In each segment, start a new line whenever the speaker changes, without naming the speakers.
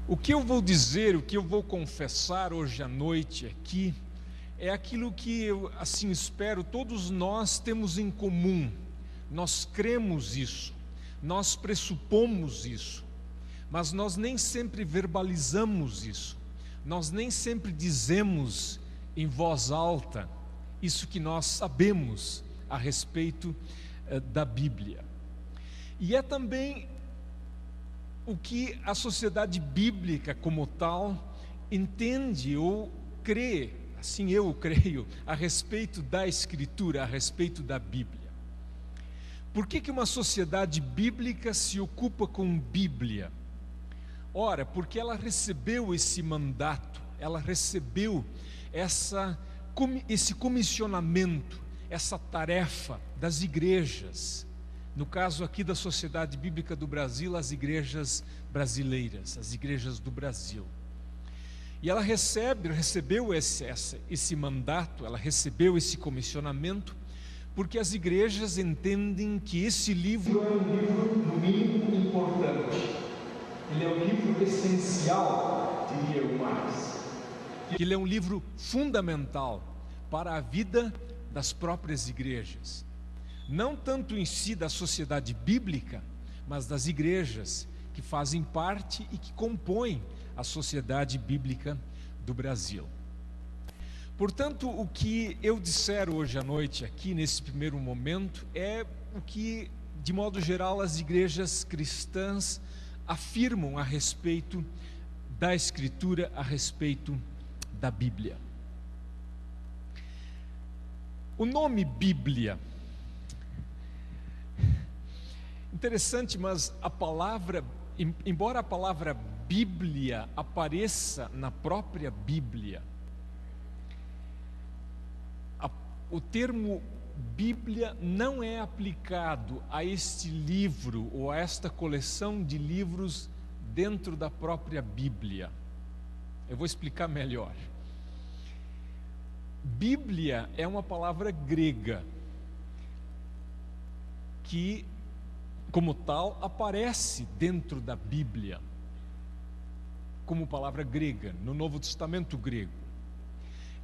O que eu vou dizer, o que eu vou confessar hoje à noite aqui, é aquilo que eu, assim espero, todos nós temos em comum. Nós cremos isso, nós pressupomos isso, mas nós nem sempre verbalizamos isso, nós nem sempre dizemos em voz alta isso que nós sabemos a respeito da Bíblia. E é também o que a sociedade bíblica como tal entende ou crê, assim eu creio, a respeito da Escritura, a respeito da Bíblia. Por que uma sociedade bíblica se ocupa com Bíblia? Ora, porque ela recebeu esse mandato, ela recebeu esse comissionamento, essa tarefa das igrejas, no caso aqui da Sociedade Bíblica do Brasil, as igrejas brasileiras, as igrejas do Brasil. E ela recebeu esse mandato, ela recebeu esse comissionamento, porque as igrejas entendem que esse livro é um livro, no mínimo, importante. Ele é um livro essencial, diria eu mais. Ele é um livro fundamental para a vida das próprias igrejas. Não tanto em si da sociedade bíblica, mas das igrejas que fazem parte e que compõem a Sociedade Bíblica do Brasil. Portanto, o que eu disser hoje à noite aqui, nesse primeiro momento, é o que, de modo geral, as igrejas cristãs afirmam a respeito da Escritura, a respeito da Bíblia. O nome Bíblia, interessante, mas a palavra, embora a palavra Bíblia apareça na própria Bíblia, o termo Bíblia não é aplicado a este livro ou a esta coleção de livros dentro da própria Bíblia. Eu vou explicar melhor. Bíblia é uma palavra grega que, como tal, aparece dentro da Bíblia como palavra grega, no Novo Testamento grego.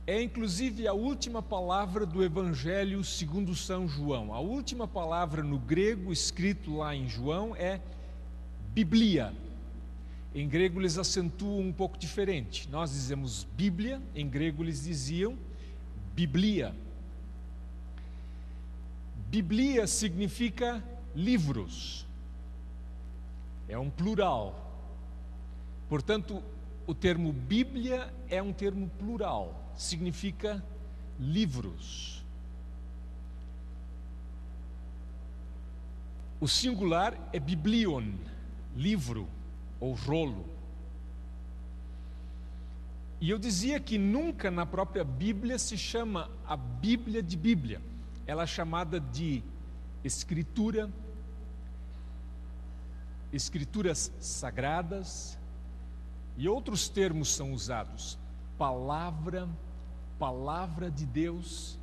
É inclusive a última palavra do Evangelho segundo São João. A última palavra no grego escrito lá em João é Biblia. Em grego eles acentuam um pouco diferente. Nós dizemos Bíblia, em grego eles diziam Biblia. Biblia significa livros. É um plural. Portanto, o termo Bíblia é um termo plural. Significa livros. O singular é biblion, livro ou rolo. E eu dizia que nunca na própria Bíblia se chama a Bíblia de Bíblia. Ela é chamada de Escritura, Escrituras Sagradas, e outros termos são usados. Palavra de Deus,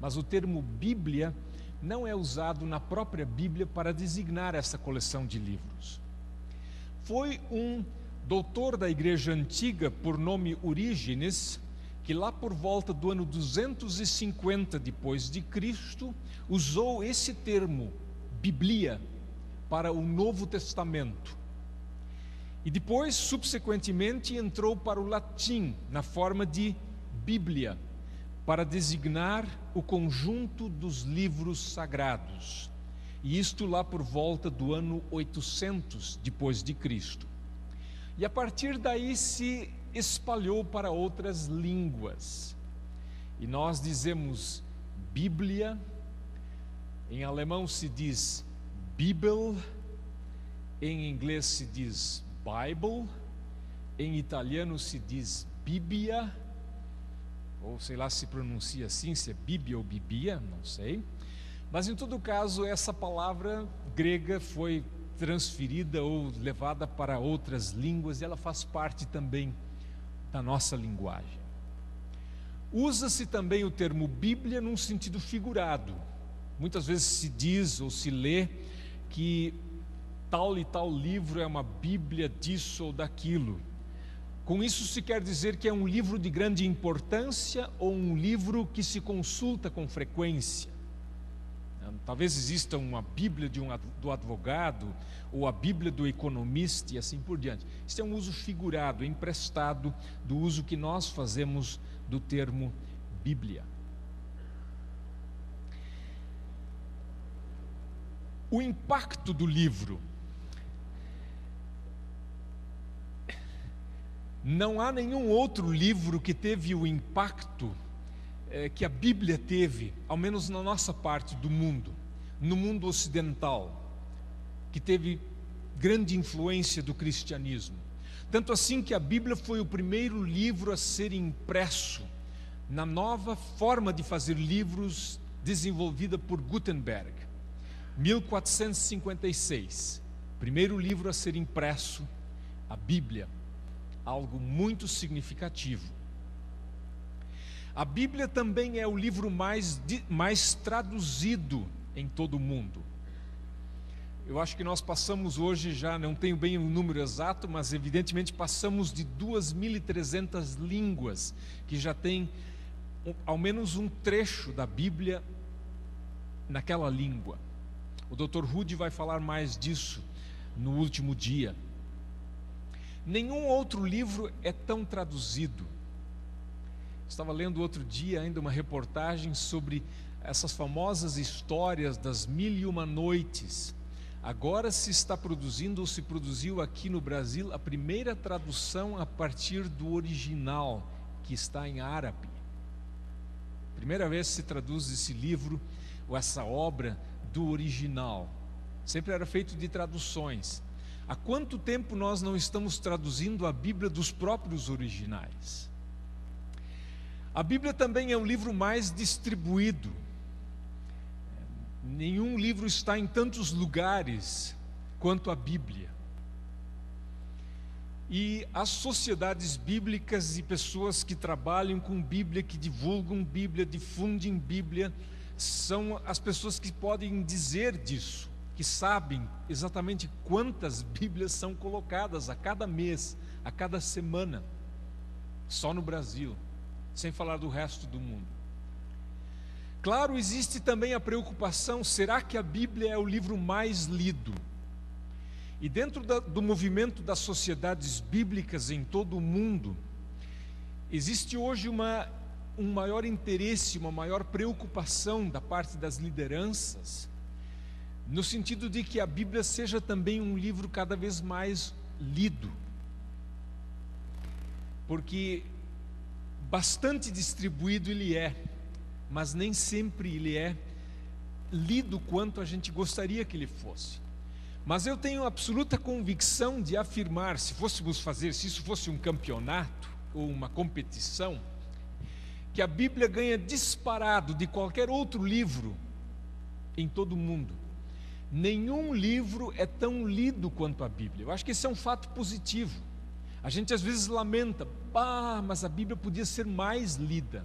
mas o termo Bíblia não é usado na própria Bíblia para designar essa coleção de livros. Foi um doutor da Igreja Antiga, por nome Orígenes, que lá por volta do ano 250 depois de Cristo, usou esse termo, Biblia, para o Novo Testamento. E depois, subsequentemente, entrou para o latim, na forma de Bíblia, para designar o conjunto dos livros sagrados. E isto lá por volta do ano 800 depois de Cristo. E a partir daí se espalhou para outras línguas. E nós dizemos Bíblia, em alemão se diz Bibel, em inglês se diz Bible, em italiano se diz Bíblia, ou sei lá se pronuncia assim, se é Bíblia ou Bibia, não sei. Mas em todo caso, essa palavra grega foi transferida ou levada para outras línguas e ela faz parte também da nossa linguagem. Usa-se também o termo Bíblia num sentido figurado. Muitas vezes se diz ou se lê que tal e tal livro é uma Bíblia disso ou daquilo. Com isso se quer dizer que é um livro de grande importância ou um livro que se consulta com frequência? Talvez exista uma Bíblia do advogado ou a Bíblia do economista e assim por diante. Isso é um uso figurado, emprestado do uso que nós fazemos do termo Bíblia. O impacto do livro. Não há nenhum outro livro que teve o impacto que a Bíblia teve, ao menos na nossa parte do mundo, no mundo ocidental, que teve grande influência do cristianismo. Tanto assim que a Bíblia foi o primeiro livro a ser impresso na nova forma de fazer livros desenvolvida por Gutenberg, 1456. Primeiro livro a ser impresso, a Bíblia, algo muito significativo. A Bíblia também é o livro mais traduzido em todo o mundo. Eu acho que nós passamos hoje, já não tenho bem o número exato, mas evidentemente passamos de 2.300 línguas, que já tem ao menos um trecho da Bíblia naquela língua. O Dr. Rudy vai falar mais disso no último dia. Nenhum outro livro é tão traduzido. Estava lendo outro dia ainda uma reportagem sobre essas famosas histórias das 1001 noites. Agora se está produzindo, ou se produziu aqui no Brasil, a primeira tradução a partir do original, que está em árabe. Primeira vez se traduz esse livro, ou essa obra, do original. Sempre era feito de traduções. Há quanto tempo nós não estamos traduzindo a Bíblia dos próprios originais? A Bíblia também é o livro mais distribuído. Nenhum livro está em tantos lugares quanto a Bíblia. E as sociedades bíblicas e pessoas que trabalham com Bíblia, que divulgam Bíblia, difundem Bíblia, são as pessoas que podem dizer disso, que sabem exatamente quantas Bíblias são colocadas a cada mês, a cada semana, só no Brasil, sem falar do resto do mundo. Claro, existe também a preocupação: será que a Bíblia é o livro mais lido? E dentro do movimento das sociedades bíblicas em todo o mundo, existe hoje um maior interesse, uma maior preocupação da parte das lideranças, no sentido de que a Bíblia seja também um livro cada vez mais lido. Porque bastante distribuído ele é, mas nem sempre ele é lido quanto a gente gostaria que ele fosse. Mas eu tenho absoluta convicção de afirmar, se isso fosse um campeonato ou uma competição, que a Bíblia ganha disparado de qualquer outro livro em todo o mundo. Nenhum livro é tão lido quanto a Bíblia. Eu acho que esse é um fato positivo. A gente às vezes lamenta: mas a Bíblia podia ser mais lida.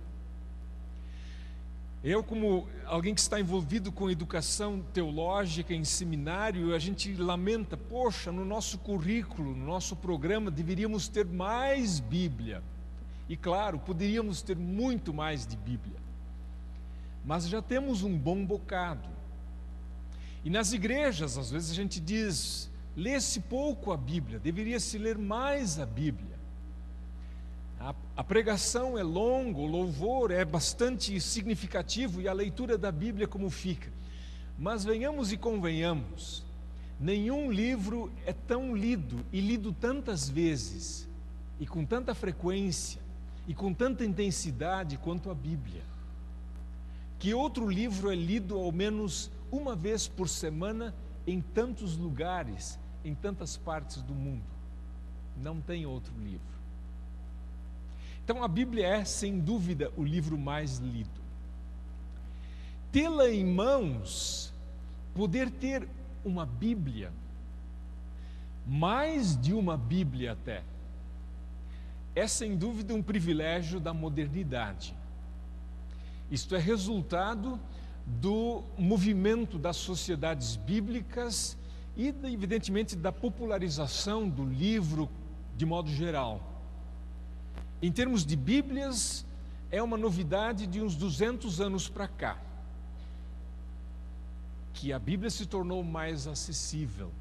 Eu, como alguém que está envolvido com educação teológica em seminário, a gente lamenta: poxa, no nosso currículo, no nosso programa, deveríamos ter mais Bíblia. E claro, poderíamos ter muito mais de Bíblia, mas já temos um bom bocado. E nas igrejas, às vezes a gente diz: lê-se pouco a Bíblia, deveria-se ler mais a Bíblia. A pregação é longa, o louvor é bastante significativo, e a leitura da Bíblia como fica. Mas venhamos e convenhamos, nenhum livro é tão lido e lido tantas vezes, e com tanta frequência, e com tanta intensidade quanto a Bíblia. Que outro livro é lido ao menos uma vez por semana em tantos lugares, em tantas partes do mundo? Não tem outro livro. Então a Bíblia é, sem dúvida, o livro mais lido. Tê-la em mãos, poder ter uma Bíblia, mais de uma Bíblia até, é sem dúvida um privilégio da modernidade. Isto é resultado do movimento das sociedades bíblicas e, evidentemente, da popularização do livro de modo geral. Em termos de Bíblias, é uma novidade de uns 200 anos para cá, que a Bíblia se tornou mais acessível,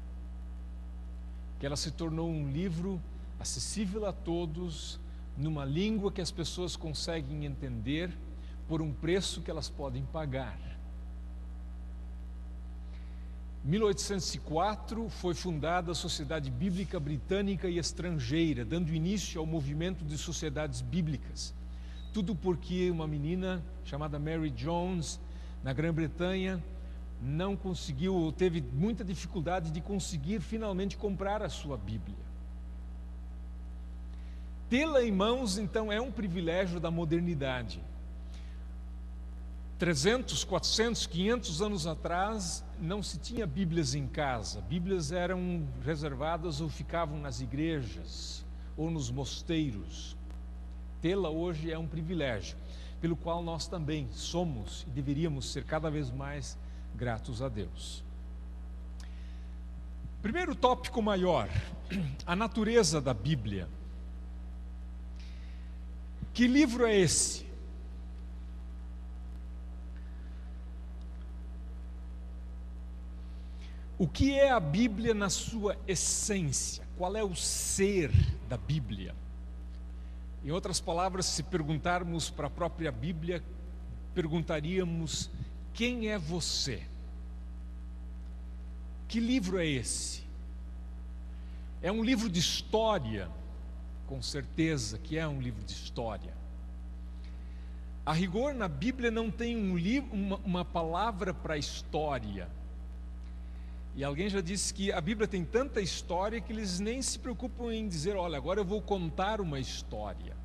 que ela se tornou um livro acessível a todos, numa língua que as pessoas conseguem entender, por um preço que elas podem pagar. Em 1804 foi fundada a Sociedade Bíblica Britânica e Estrangeira, dando início ao movimento de sociedades bíblicas. Tudo porque uma menina chamada Mary Jones, na Grã-Bretanha, não conseguiu, ou teve muita dificuldade de conseguir finalmente comprar a sua Bíblia. Tê-la em mãos, então, é um privilégio da modernidade. 300, 400, 500 anos atrás, não se tinha Bíblias em casa. Bíblias eram reservadas ou ficavam nas igrejas ou nos mosteiros. Tê-la hoje é um privilégio, pelo qual nós também somos e deveríamos ser cada vez mais gratos a Deus. Primeiro tópico maior, a natureza da Bíblia. Que livro é esse? O que é a Bíblia na sua essência? Qual é o ser da Bíblia? Em outras palavras, se perguntarmos para a própria Bíblia, perguntaríamos: quem é você? Que livro é esse? É um livro de história? Com certeza que é um livro de história. A rigor, na Bíblia não tem uma palavra para história. E alguém já disse que a Bíblia tem tanta história que eles nem se preocupam em dizer: olha, agora eu vou contar uma história.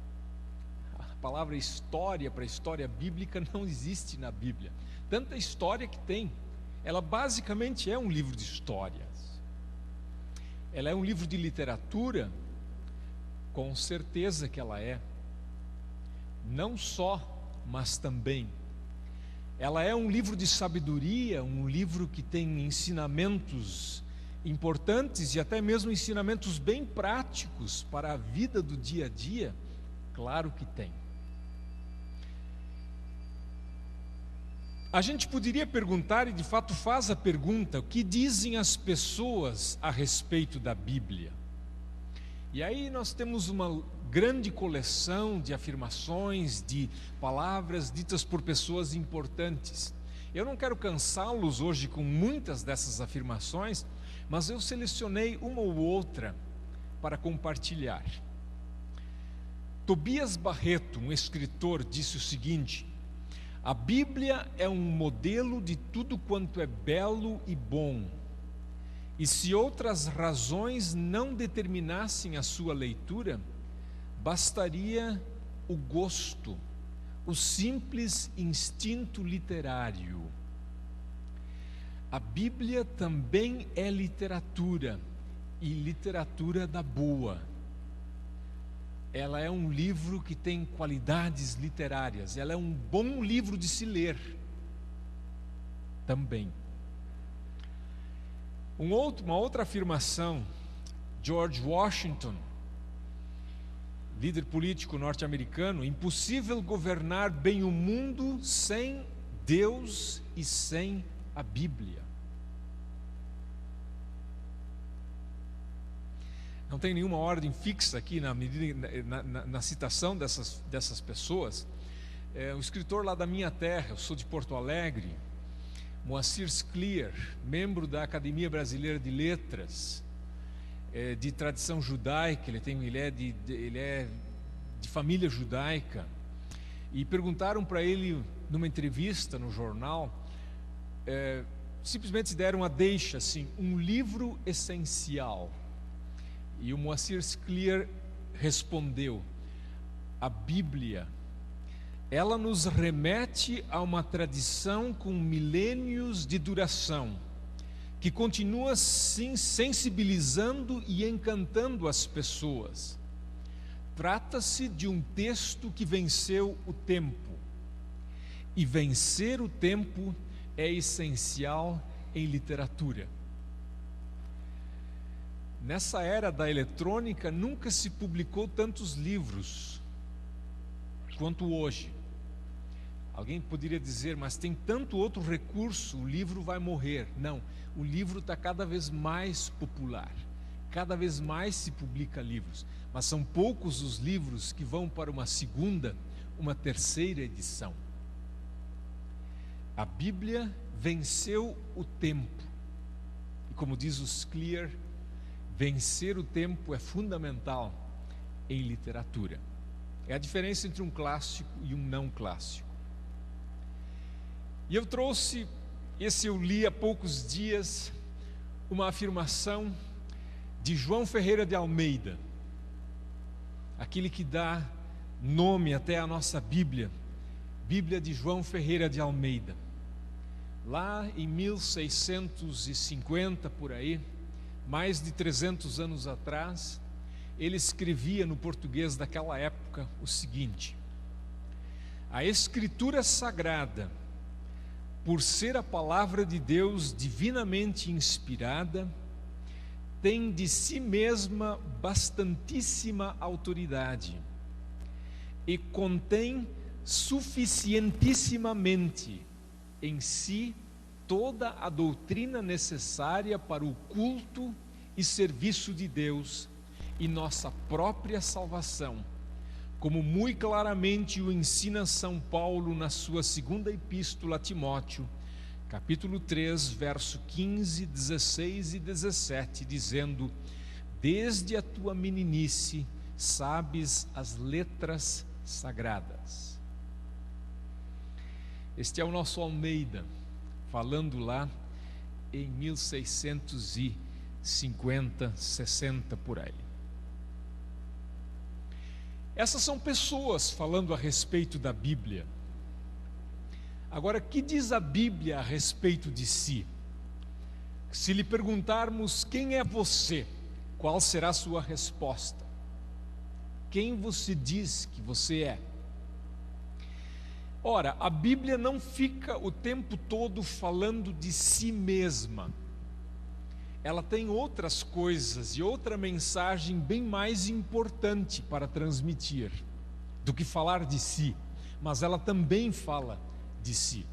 A palavra história para história bíblica não existe na Bíblia. Tanta história que tem. Ela basicamente é um livro de histórias. Ela é um livro de literatura? Com certeza que ela é. Não só, mas também. Ela é um livro de sabedoria, um livro que tem ensinamentos importantes e até mesmo ensinamentos bem práticos para a vida do dia a dia. Claro que tem. A gente poderia perguntar, e de fato faz a pergunta: o que dizem as pessoas a respeito da Bíblia? E aí nós temos uma grande coleção de afirmações, de palavras ditas por pessoas importantes. Eu não quero cansá-los hoje com muitas dessas afirmações, mas eu selecionei uma ou outra para compartilhar. Tobias Barreto, um escritor, disse o seguinte: a Bíblia é um modelo de tudo quanto é belo e bom. E se outras razões não determinassem a sua leitura, bastaria o gosto, o simples instinto literário. A Bíblia também é literatura, e literatura da boa. Ela é um livro que tem qualidades literárias, ela é um bom livro de se ler também. Uma outra afirmação, George Washington, líder político norte-americano: impossível governar bem o mundo sem Deus e sem a Bíblia. Não tem nenhuma ordem fixa aqui na citação dessas pessoas. Um escritor lá da minha terra, eu sou de Porto Alegre, Moacir Scliar, membro da Academia Brasileira de Letras, de tradição judaica, ele é de família judaica, e perguntaram para ele, numa entrevista no jornal, simplesmente deram a deixa assim: um livro essencial. E o Moacir Scliar respondeu: a Bíblia, ela nos remete a uma tradição com milênios de duração, que continua sim sensibilizando e encantando as pessoas. Trata-se de um texto que venceu o tempo, e vencer o tempo é essencial em literatura. Nessa era da eletrônica, nunca se publicou tantos livros quanto hoje. Alguém poderia dizer, mas tem tanto outro recurso, o livro vai morrer. Não, o livro está cada vez mais popular, cada vez mais se publica livros, mas são poucos os livros que vão para uma segunda, uma terceira edição. A Bíblia venceu o tempo, e como diz o Scliar, vencer o tempo é fundamental em literatura. É a diferença entre um clássico e um não clássico. E eu trouxe, esse eu li há poucos dias, uma afirmação de João Ferreira de Almeida, aquele que dá nome até à nossa Bíblia, Bíblia de João Ferreira de Almeida. Lá em 1650, por aí, mais de 300 anos atrás, ele escrevia no português daquela época o seguinte: a Escritura Sagrada, por ser a palavra de Deus divinamente inspirada, tem de si mesma bastantíssima autoridade e contém suficientissimamente em si toda a doutrina necessária para o culto e serviço de Deus e nossa própria salvação, como muito claramente o ensina São Paulo na sua segunda epístola a Timóteo, capítulo 3, verso 15, 16 e 17, dizendo: desde a tua meninice sabes as letras sagradas. Este é o nosso Almeida, falando lá em 1650, 60 por aí. Essas são pessoas falando a respeito da Bíblia. Agora, o que diz a Bíblia a respeito de si? Se lhe perguntarmos quem é você, qual será a sua resposta? Quem você diz que você é? Ora, a Bíblia não fica o tempo todo falando de si mesma. Ela tem outras coisas e outra mensagem bem mais importante para transmitir do que falar de si, mas ela também fala de si.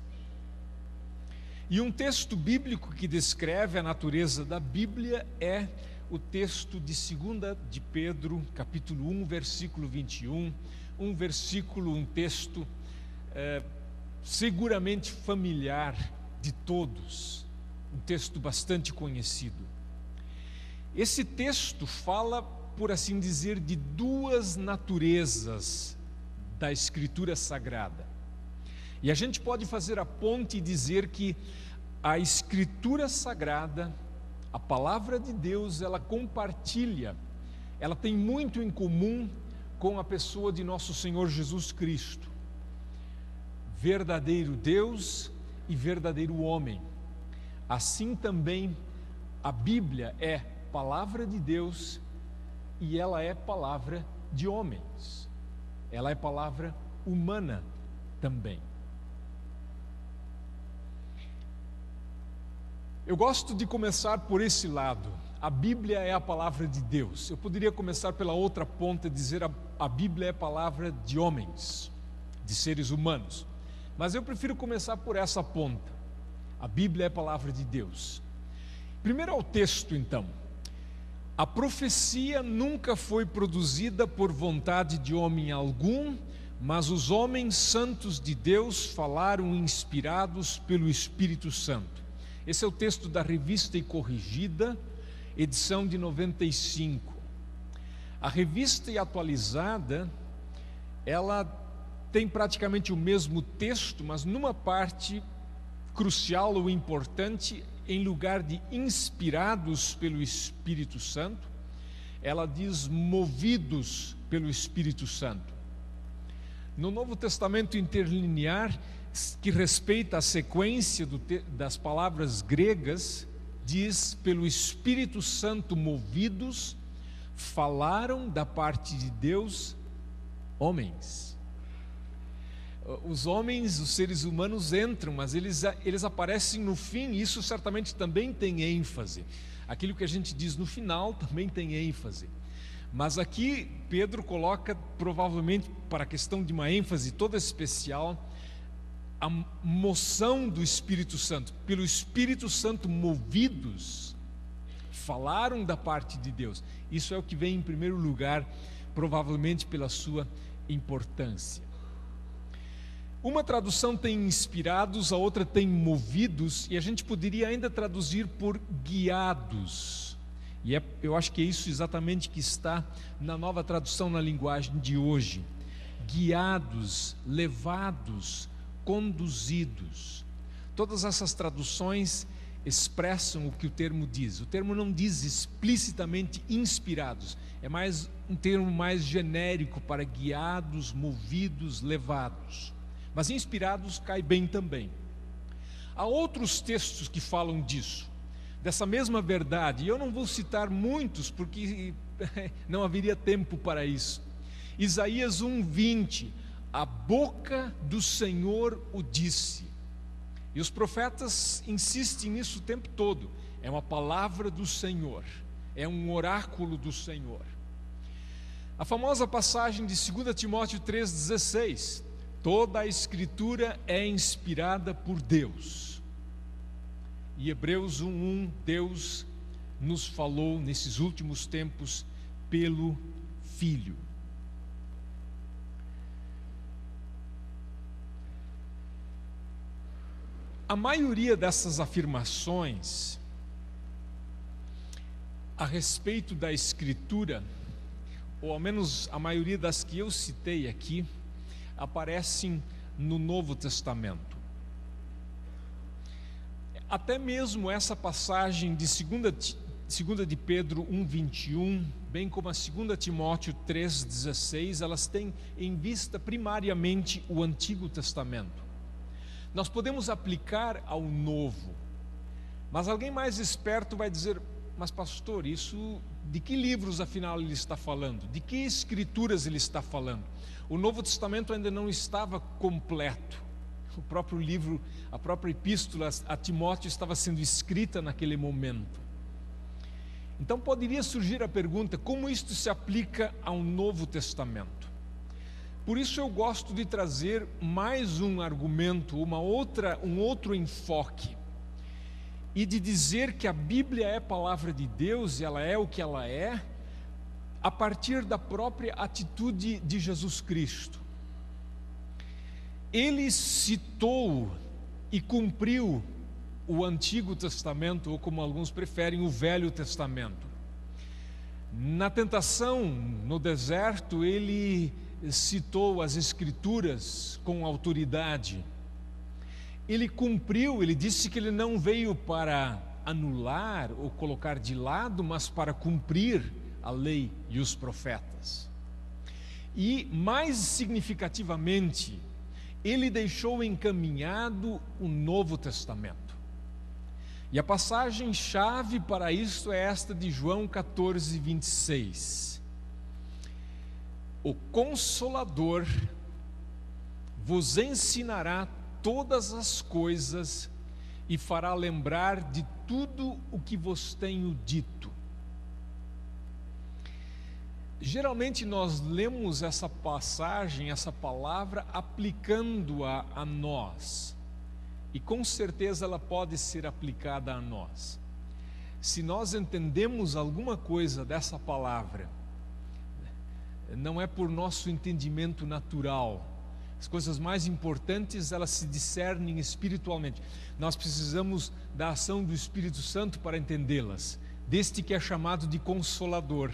E um texto bíblico que descreve a natureza da Bíblia é o texto de 2 de Pedro, capítulo 1, versículo 21, um texto seguramente familiar de todos, um texto bastante conhecido. Esse texto fala, por assim dizer, de duas naturezas da Escritura Sagrada. E a gente pode fazer a ponte e dizer que a Escritura Sagrada, a Palavra de Deus, ela compartilha, ela tem muito em comum com a pessoa de nosso Senhor Jesus Cristo, verdadeiro Deus e verdadeiro homem. Assim também a Bíblia é palavra de Deus e ela é palavra de homens. Ela é palavra humana também. Eu gosto de começar por esse lado. A Bíblia é a palavra de Deus. Eu poderia começar pela outra ponta e dizer a Bíblia é palavra de homens, de seres humanos. Mas eu prefiro começar por essa ponta. A Bíblia é a palavra de Deus. Primeiro ao texto, então. A profecia nunca foi produzida por vontade de homem algum, mas os homens santos de Deus falaram inspirados pelo Espírito Santo. Esse é o texto da Revista e Corrigida, edição de 95. A Revista e Atualizada, ela tem praticamente o mesmo texto, mas numa parte crucial ou importante, em lugar de inspirados pelo Espírito Santo, ela diz movidos pelo Espírito Santo. No Novo Testamento interlinear, que respeita a sequência das palavras gregas, diz: pelo Espírito Santo movidos, falaram da parte de Deus homens. Os homens, os seres humanos entram, mas eles aparecem no fim, e isso certamente também tem ênfase. Aquilo que a gente diz no final também tem ênfase. Mas aqui Pedro coloca, provavelmente para a questão de uma ênfase toda especial, a moção do Espírito Santo. Pelo Espírito Santo movidos, falaram da parte de Deus. Isso é o que vem em primeiro lugar, provavelmente pela sua importância. Uma tradução tem inspirados, a outra tem movidos, e a gente poderia ainda traduzir por guiados. E eu acho que é isso exatamente que está na nova tradução na linguagem de hoje. Guiados, levados, conduzidos. Todas essas traduções expressam o que o termo diz. O termo não diz explicitamente inspirados, é mais um termo mais genérico para guiados, movidos, levados. Mas inspirados cai bem também. Há outros textos que falam disso, dessa mesma verdade, e eu não vou citar muitos porque não haveria tempo para isso. Isaías 1:20, a boca do Senhor o disse. E os profetas insistem nisso o tempo todo. É uma palavra do Senhor, é um oráculo do Senhor. A famosa passagem de 2 Timóteo 3,16, toda a Escritura é inspirada por Deus. E Hebreus 1:1, Deus nos falou nesses últimos tempos pelo Filho. A maioria dessas afirmações a respeito da Escritura, ou ao menos a maioria das que eu citei aqui, aparecem no Novo Testamento. Até mesmo essa passagem de 2 de Pedro 1:21, bem como a 2 Timóteo 3,16, elas têm em vista primariamente o Antigo Testamento. Nós podemos aplicar ao Novo, mas alguém mais esperto vai dizer, mas pastor, isso de que livros afinal ele está falando? De que escrituras ele está falando? O Novo Testamento ainda não estava completo. O próprio livro, a própria epístola a Timóteo estava sendo escrita naquele momento. Então poderia surgir a pergunta, como isto se aplica ao Novo Testamento? Por isso eu gosto de trazer mais um argumento, um outro enfoque, e de dizer que a Bíblia é palavra de Deus, e ela é o que ela é, a partir da própria atitude de Jesus Cristo. Ele citou e cumpriu o Antigo Testamento, ou como alguns preferem, o Velho Testamento. Na tentação, no deserto, ele citou as Escrituras com autoridade. Ele cumpriu, ele disse que ele não veio para anular ou colocar de lado, mas para cumprir a lei e os profetas. E, mais significativamente, ele deixou encaminhado o Novo Testamento. E a passagem-chave para isso é esta de João 14:26. O Consolador vos ensinará todas as coisas e fará lembrar de tudo o que vos tenho dito. Geralmente nós lemos essa passagem, essa palavra, aplicando-a a nós. E com certeza ela pode ser aplicada a nós. Se nós entendemos alguma coisa dessa palavra, não é por nosso entendimento natural. As coisas mais importantes, elas se discernem espiritualmente. Nós precisamos da ação do Espírito Santo para entendê-las, deste que é chamado de Consolador.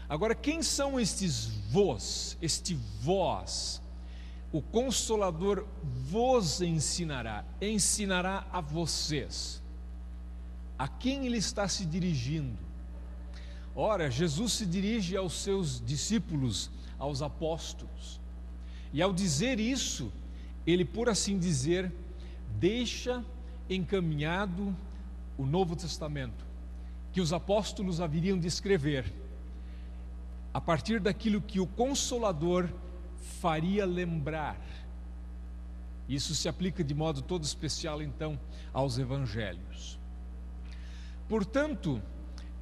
Agora, quem são estes vós, este vós? O Consolador vos ensinará a vocês. A quem ele está se dirigindo? Ora, Jesus se dirige aos seus discípulos, aos apóstolos. E ao dizer isso, ele, por assim dizer, deixa encaminhado o Novo Testamento, que os apóstolos haveriam de escrever, a partir daquilo que o Consolador faria lembrar. Isso se aplica de modo todo especial, então, aos evangelhos. Portanto,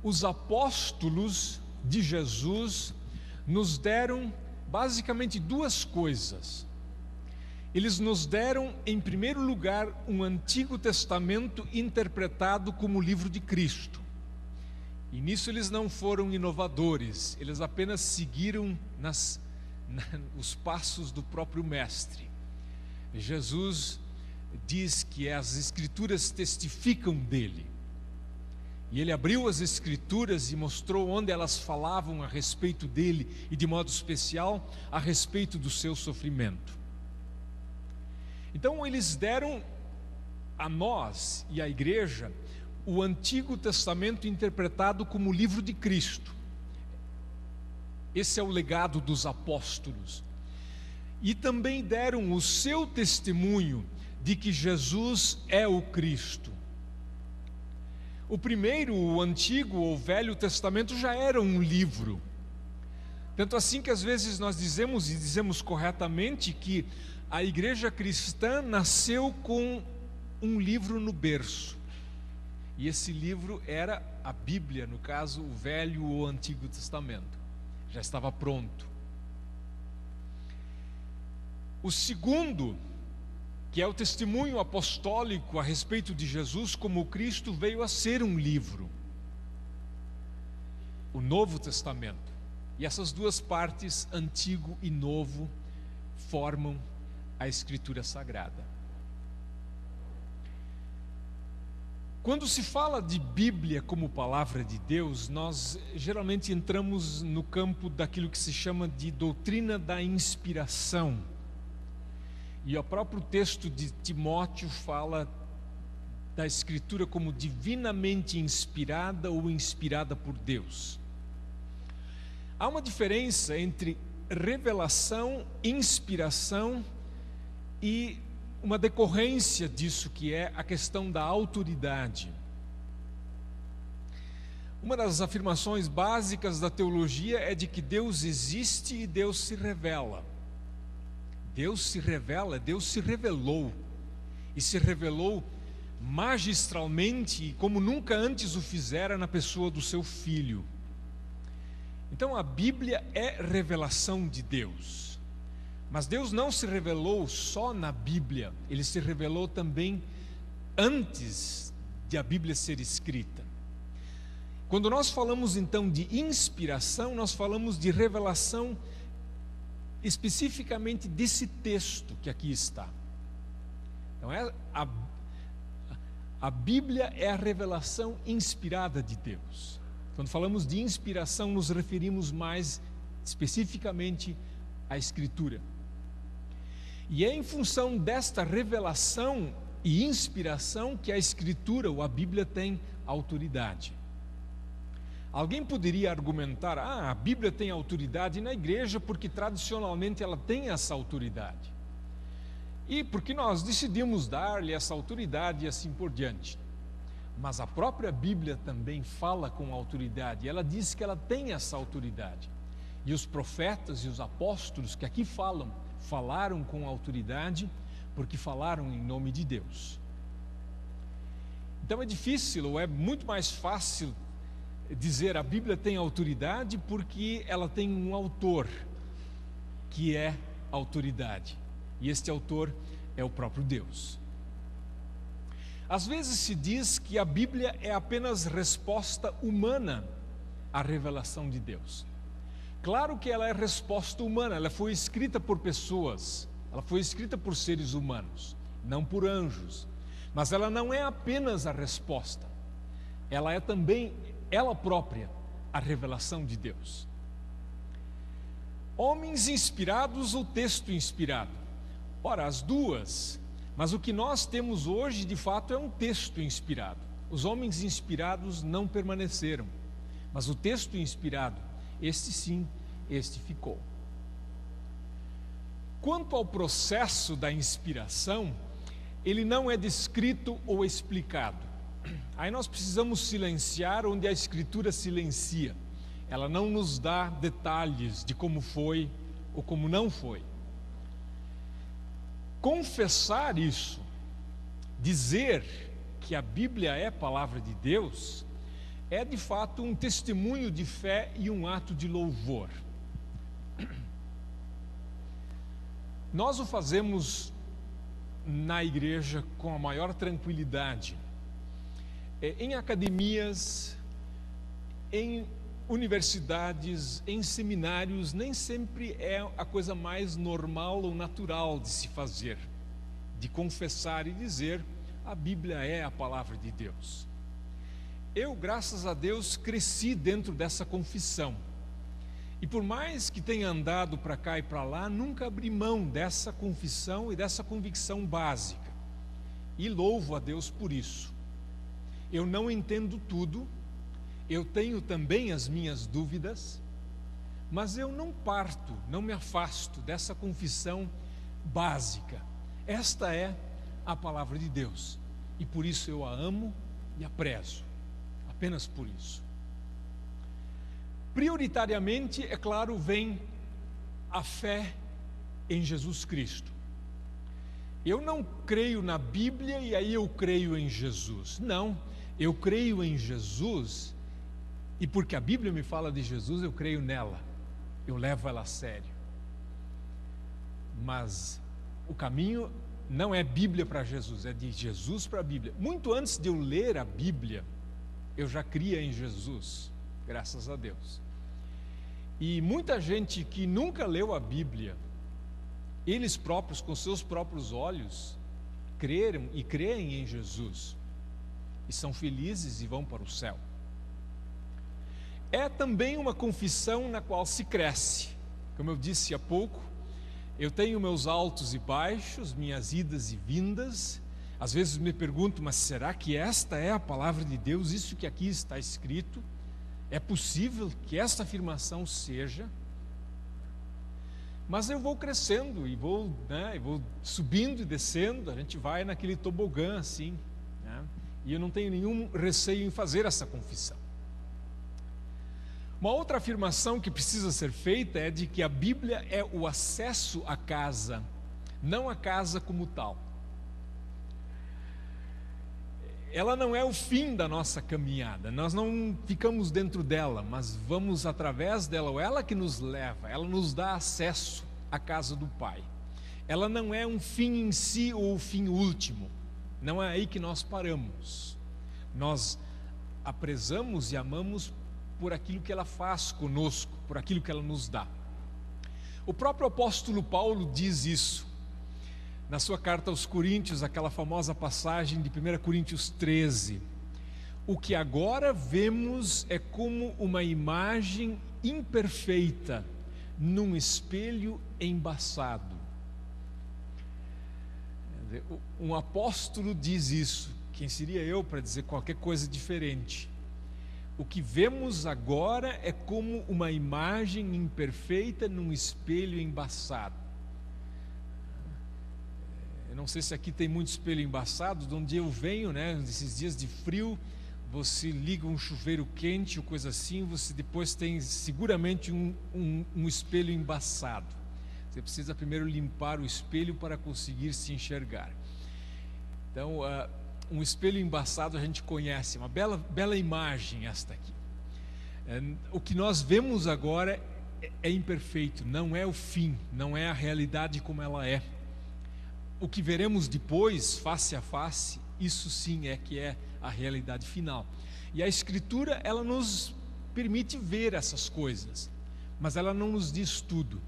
os apóstolos de Jesus nos deram basicamente duas coisas. Eles nos deram, em primeiro lugar, um Antigo Testamento interpretado como livro de Cristo. E nisso eles não foram inovadores, eles apenas seguiram os passos do próprio Mestre. Jesus diz que as Escrituras testificam dele. E ele abriu as Escrituras e mostrou onde elas falavam a respeito dele e, de modo especial, a respeito do seu sofrimento. Então, eles deram a nós e à igreja o Antigo Testamento interpretado como livro de Cristo. Esse é o legado dos apóstolos. E também deram o seu testemunho de que Jesus é o Cristo. O primeiro, o Antigo ou Velho Testamento, já era um livro. Tanto assim que às vezes nós dizemos, e dizemos corretamente, que a igreja cristã nasceu com um livro no berço. E esse livro era a Bíblia, no caso, o Velho ou Antigo Testamento. Já estava pronto. O segundo, que é o testemunho apostólico a respeito de Jesus como Cristo, veio a ser um livro, o Novo Testamento. E essas duas partes, Antigo e Novo, formam a Escritura Sagrada. Quando se fala de Bíblia como palavra de Deus, nós geralmente entramos no campo daquilo que se chama de doutrina da inspiração. E o próprio texto de Timóteo fala da Escritura como divinamente inspirada ou inspirada por Deus. Há uma diferença entre revelação, inspiração e uma decorrência disso, que é a questão da autoridade. Uma das afirmações básicas da teologia é de que Deus existe e Deus se revela. Deus se revela, Deus se revelou, e se revelou magistralmente e como nunca antes o fizera na pessoa do seu Filho. Então a Bíblia é revelação de Deus, mas Deus não se revelou só na Bíblia, Ele se revelou também antes de a Bíblia ser escrita. Quando nós falamos então de inspiração, nós falamos de revelação especificamente desse texto que aqui está. Então a Bíblia é a revelação inspirada de Deus. Quando falamos de inspiração, nos referimos mais especificamente à Escritura. E é em função desta revelação e inspiração que a Escritura ou a Bíblia tem autoridade. Alguém poderia argumentar, a Bíblia tem autoridade na igreja porque tradicionalmente ela tem essa autoridade. E porque nós decidimos dar-lhe essa autoridade e assim por diante. Mas a própria Bíblia também fala com autoridade, ela diz que ela tem essa autoridade. E os profetas e os apóstolos que aqui falaram com autoridade porque falaram em nome de Deus. Então é difícil, ou é muito mais fácil dizer a Bíblia tem autoridade porque ela tem um autor que é autoridade, e este autor é o próprio Deus. Às vezes se diz que a Bíblia é apenas resposta humana à revelação de Deus. Claro que ela é resposta humana, ela foi escrita por pessoas, ela foi escrita por seres humanos, não por anjos, mas ela não é apenas a resposta, ela é também ela própria a revelação de Deus. Homens inspirados ou texto inspirado? Ora, as duas, mas o que nós temos hoje de fato é um texto inspirado. Os homens inspirados não permaneceram, mas o texto inspirado, este sim, este ficou. Quanto ao processo da inspiração, ele não é descrito ou explicado. Aí nós precisamos silenciar onde a Escritura silencia. Ela não nos dá detalhes de como foi ou como não foi. Confessar isso, dizer que a Bíblia é palavra de Deus, é de fato um testemunho de fé e um ato de louvor. Nós o fazemos na igreja com a maior tranquilidade. Em academias, em universidades, em seminários, nem sempre é a coisa mais normal ou natural de se fazer, de confessar e dizer: a Bíblia é a palavra de Deus. Eu, graças a Deus, cresci dentro dessa confissão. E por mais que tenha andado para cá e para lá, nunca abri mão dessa confissão e dessa convicção básica. E louvo a Deus por isso. Eu não entendo tudo, eu tenho também as minhas dúvidas, mas eu não parto, não me afasto dessa confissão básica. Esta é a palavra de Deus, e por isso eu a amo e a prezo, apenas por isso. Prioritariamente, é claro, vem a fé em Jesus Cristo. Eu não creio na Bíblia e aí eu creio em Jesus. Não, eu creio em Jesus e porque a Bíblia me fala de Jesus, eu creio nela. Eu levo ela a sério. Mas o caminho não é Bíblia para Jesus, é de Jesus para a Bíblia. Muito antes de eu ler a Bíblia, eu já cria em Jesus, graças a Deus. E muita gente que nunca leu a Bíblia, eles próprios, com seus próprios olhos, creram e creem em Jesus, e são felizes e vão para o céu. É também uma confissão na qual se cresce. Como eu disse há pouco, eu tenho meus altos e baixos, minhas idas e vindas. Às vezes me pergunto, mas será que esta é a palavra de Deus? Isso que aqui está escrito? É possível que esta afirmação seja? Mas eu vou crescendo e vou subindo e descendo, a gente vai naquele tobogã assim, né? E eu não tenho nenhum receio em fazer essa confissão. Uma outra afirmação que precisa ser feita é de que a Bíblia é o acesso à casa, não a casa como tal. Ela não é o fim da nossa caminhada, nós não ficamos dentro dela, mas vamos através dela, ou ela que nos leva, ela nos dá acesso à casa do Pai. Ela não é um fim em si ou o fim último, não é aí que nós paramos. Nós a prezamos e amamos por aquilo que ela faz conosco, por aquilo que ela nos dá. O próprio apóstolo Paulo diz isso. Na sua carta aos Coríntios, aquela famosa passagem de 1 Coríntios 13, o que agora vemos é como uma imagem imperfeita num espelho embaçado. Um apóstolo diz isso, quem seria eu para dizer qualquer coisa diferente? O que vemos agora é como uma imagem imperfeita num espelho embaçado. Eu não sei se aqui tem muito espelho embaçado, de onde eu venho, né? Nesses dias de frio, você liga um chuveiro quente ou coisa assim, você depois tem seguramente um espelho embaçado. Você precisa primeiro limpar o espelho para conseguir se enxergar. Então, um espelho embaçado a gente conhece, uma bela imagem esta aqui. O que nós vemos agora é imperfeito, não é o fim, não é a realidade como ela é. O que veremos depois, face a face, isso sim é que é a realidade final. E a Escritura, ela nos permite ver essas coisas, mas ela não nos diz tudo.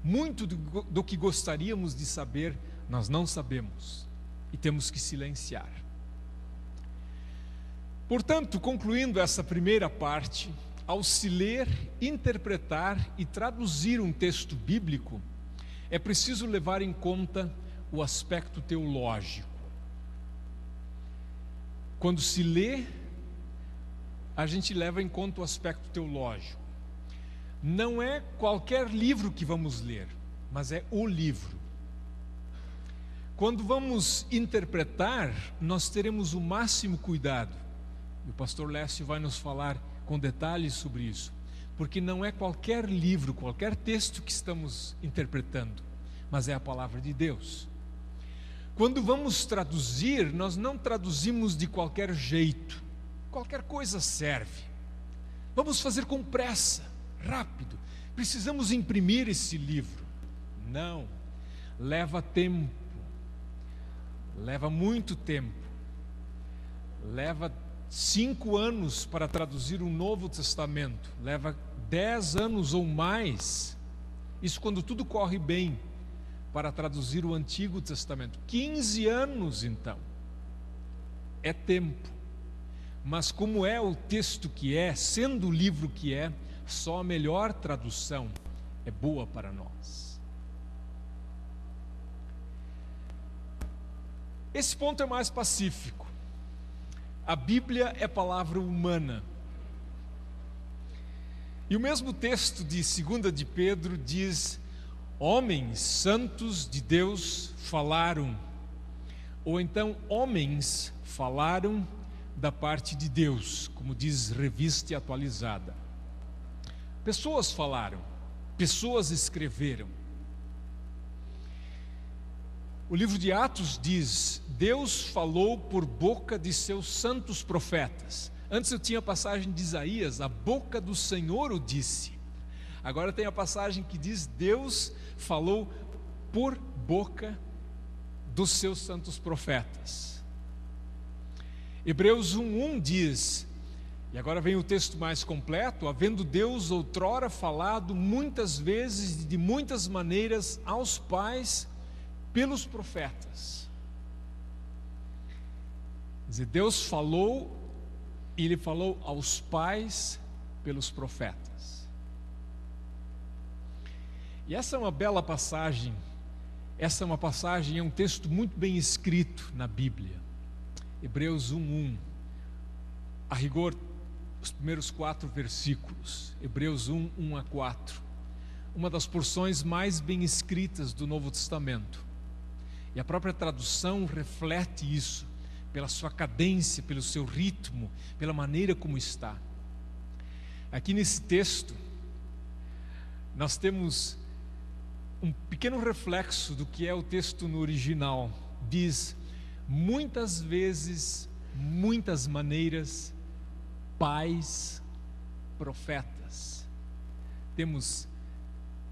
Muito do que gostaríamos de saber, nós não sabemos, e temos que silenciar. Portanto, concluindo essa primeira parte, ao se ler, interpretar e traduzir um texto bíblico, é preciso levar em conta o aspecto teológico. Quando se lê, a gente leva em conta o aspecto teológico. Não é qualquer livro que vamos ler, mas é o livro. Quando vamos interpretar, nós teremos o máximo cuidado. E o pastor Lécio vai nos falar com detalhes sobre isso, porque não é qualquer livro, qualquer texto que estamos interpretando, mas é a palavra de Deus. Quando vamos traduzir, nós não traduzimos de qualquer jeito, qualquer coisa serve. Vamos fazer com pressa, rápido. Precisamos imprimir esse livro. Não, leva tempo, leva muito tempo. Leva 5 anos para traduzir o Novo Testamento, leva 10 anos ou mais, isso quando tudo corre bem, para traduzir o Antigo Testamento. 15 anos, então, é tempo. Mas como é o texto que é, sendo o livro que é, só a melhor tradução é boa para nós. Esse ponto é mais pacífico. A Bíblia é palavra humana. E o mesmo texto de 2 de Pedro diz: homens santos de Deus falaram, ou então homens falaram da parte de Deus, como diz Revista Atualizada. Pessoas falaram, pessoas escreveram. O livro de Atos diz: Deus falou por boca de seus santos profetas. Antes eu tinha a passagem de Isaías: a boca do Senhor o disse. Agora tem a passagem que diz: Deus falou por boca dos seus santos profetas. Hebreus 1:1 diz, e agora vem o texto mais completo: havendo Deus outrora falado muitas vezes e de muitas maneiras aos pais pelos profetas. Quer dizer, Deus falou, e Ele falou aos pais pelos profetas. E essa é uma bela passagem. Essa é uma passagem, é um texto muito bem escrito na Bíblia. Hebreus 1:1. A rigor, os primeiros 4 versículos. Hebreus 1:1-4. Uma das porções mais bem escritas do Novo Testamento. E a própria tradução reflete isso, pela sua cadência, pelo seu ritmo, pela maneira como está. Aqui nesse texto, nós temos um pequeno reflexo do que é o texto no original. Diz: muitas vezes, muitas maneiras, pais, profetas. Temos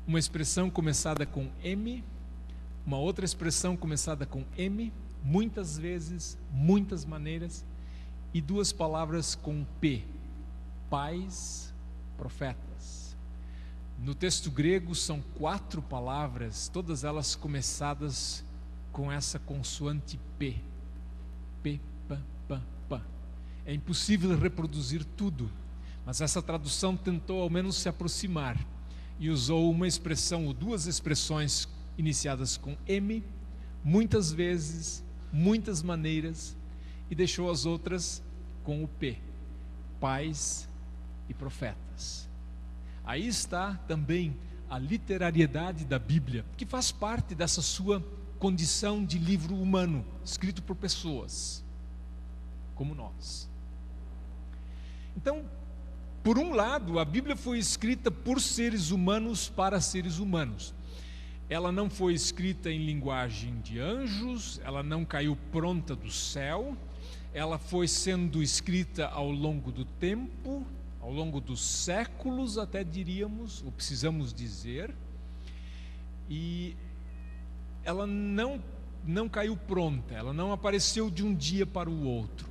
uma expressão começada com M, uma outra expressão começada com M, muitas vezes, muitas maneiras, e 2 palavras com P, pais, profetas. No texto grego são 4 palavras, todas elas começadas com essa consoante P. P, P, P, P. É impossível reproduzir tudo, mas essa tradução tentou ao menos se aproximar e usou uma expressão ou 2 expressões iniciadas com M, muitas vezes, muitas maneiras, e deixou as outras com o P, pais e profetas. Aí está também a literariedade da Bíblia, que faz parte dessa sua condição de livro humano, escrito por pessoas, como nós. Então, por um lado, a Bíblia foi escrita por seres humanos para seres humanos. Ela não foi escrita em linguagem de anjos, ela não caiu pronta do céu, ela foi sendo escrita ao longo do tempo, ao longo dos séculos, até diríamos, ou precisamos dizer, e ela não caiu pronta, ela não apareceu de um dia para o outro.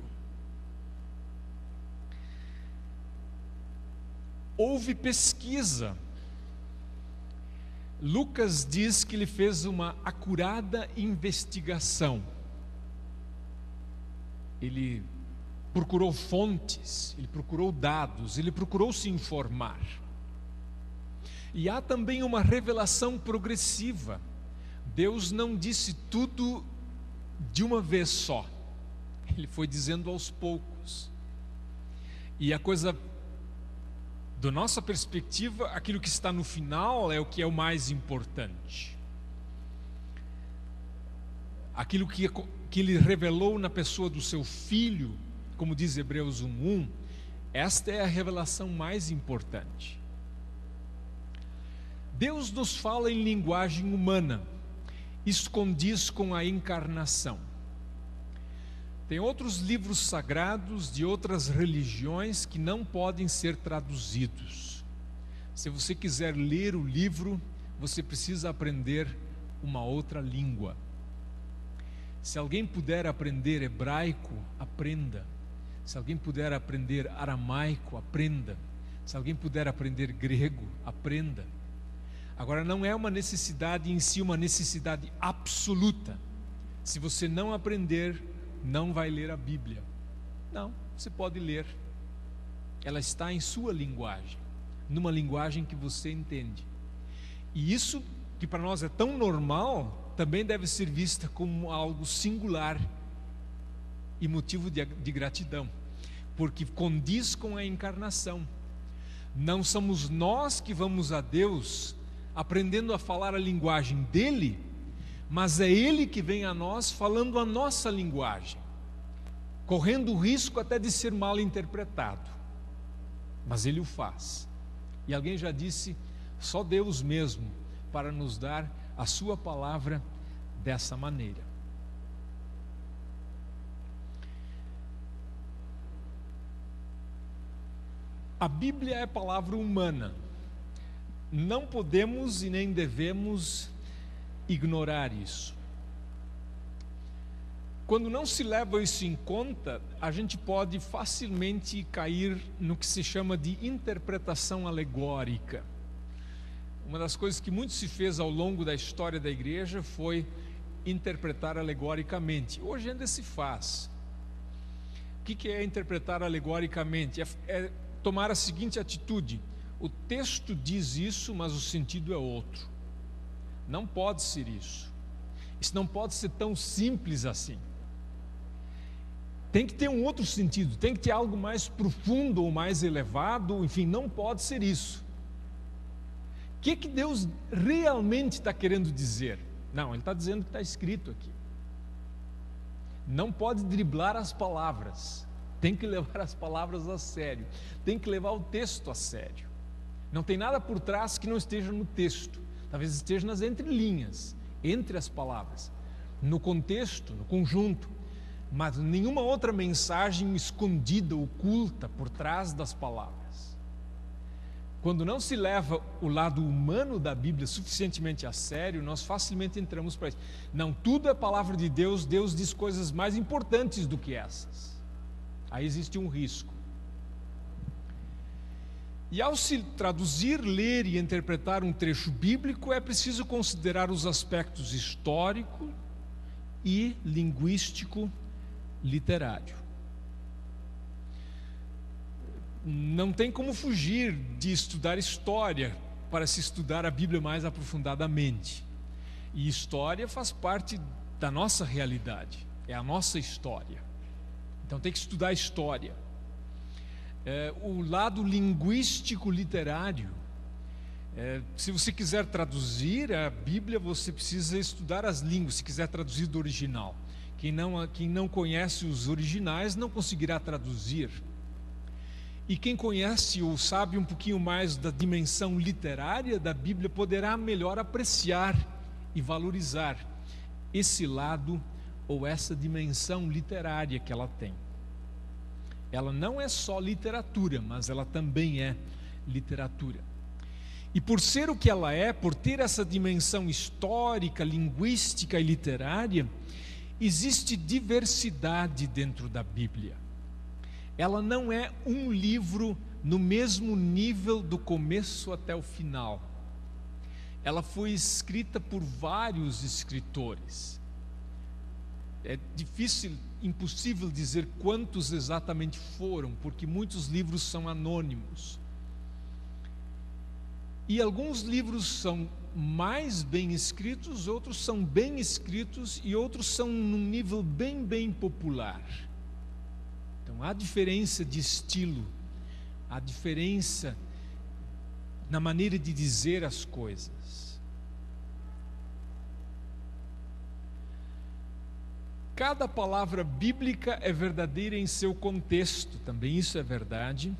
Houve pesquisa. Lucas diz que ele fez uma acurada investigação. Ele procurou fontes, ele procurou dados, ele procurou se informar. E há também uma revelação progressiva. Deus não disse tudo de uma vez só. Ele foi dizendo aos poucos. E a coisa, da nossa perspectiva, aquilo que está no final é o que é o mais importante. Aquilo que ele revelou na pessoa do seu filho, como diz Hebreus 1:1, esta é a revelação mais importante. Deus nos fala em linguagem humana. Isso condiz com a encarnação. Tem outros livros sagrados de outras religiões que não podem ser traduzidos. Se você quiser ler o livro, você precisa aprender uma outra língua. Se alguém puder aprender hebraico, aprenda. Se alguém puder aprender aramaico, aprenda. Se alguém puder aprender grego, aprenda. Agora, não é uma necessidade em si, uma necessidade absoluta. Se você não aprender, não vai ler a Bíblia. Não, você pode ler. Ela está em sua linguagem, numa linguagem que você entende. E isso, que para nós é tão normal, também deve ser vista como algo singular e motivo de gratidão, porque condiz com a encarnação. Não somos nós que vamos a Deus aprendendo a falar a linguagem dele, mas é ele que vem a nós falando a nossa linguagem, correndo o risco até de ser mal interpretado, mas ele o faz. E alguém já disse, só Deus mesmo para nos dar a sua palavra dessa maneira. A Bíblia é palavra humana. Não podemos e nem devemos ignorar isso. Quando não se leva isso em conta, a gente pode facilmente cair no que se chama de interpretação alegórica. Uma das coisas que muito se fez ao longo da história da igreja foi interpretar alegoricamente. Hoje ainda se faz. O que é interpretar alegoricamente? É tomar a seguinte atitude: o texto diz isso, mas o sentido é outro. Não pode ser isso. Isso não pode ser tão simples assim. Tem que ter um outro sentido, tem que ter algo mais profundo ou mais elevado, enfim, não pode ser isso. O que Deus realmente está querendo dizer? Não, Ele está dizendo que está escrito aqui. Não pode driblar as palavras, tem que levar as palavras a sério, tem que levar o texto a sério. Não tem nada por trás que não esteja no texto, talvez esteja nas entrelinhas, entre as palavras, no contexto, no conjunto, mas nenhuma outra mensagem escondida, oculta por trás das palavras. Quando não se leva o lado humano da Bíblia suficientemente a sério, nós facilmente entramos para isso. Não, tudo é palavra de Deus, Deus diz coisas mais importantes do que essas. Aí existe um risco. E ao se traduzir, ler e interpretar um trecho bíblico, é preciso considerar os aspectos histórico e linguístico literário. Não tem como fugir de estudar história para se estudar a Bíblia mais aprofundadamente. E história faz parte da nossa realidade, é a nossa história. Então tem que estudar história. O lado linguístico literário, se você quiser traduzir a Bíblia, você precisa estudar as línguas, se quiser traduzir do original. Quem não conhece os originais não conseguirá traduzir. E quem conhece ou sabe um pouquinho mais da dimensão literária da Bíblia poderá melhor apreciar e valorizar esse lado ou essa dimensão literária que ela tem. Ela não é só literatura, mas ela também é literatura. E por ser o que ela é, por ter essa dimensão histórica, linguística e literária, existe diversidade dentro da Bíblia. Ela não é um livro no mesmo nível do começo até o final. Ela foi escrita por vários escritores. É difícil, impossível dizer quantos exatamente foram, porque muitos livros são anônimos. E alguns livros são mais bem escritos, outros são bem escritos e outros são num nível bem popular. Então há diferença de estilo, há diferença na maneira de dizer as coisas. Cada palavra bíblica é verdadeira em seu contexto, também isso é verdade.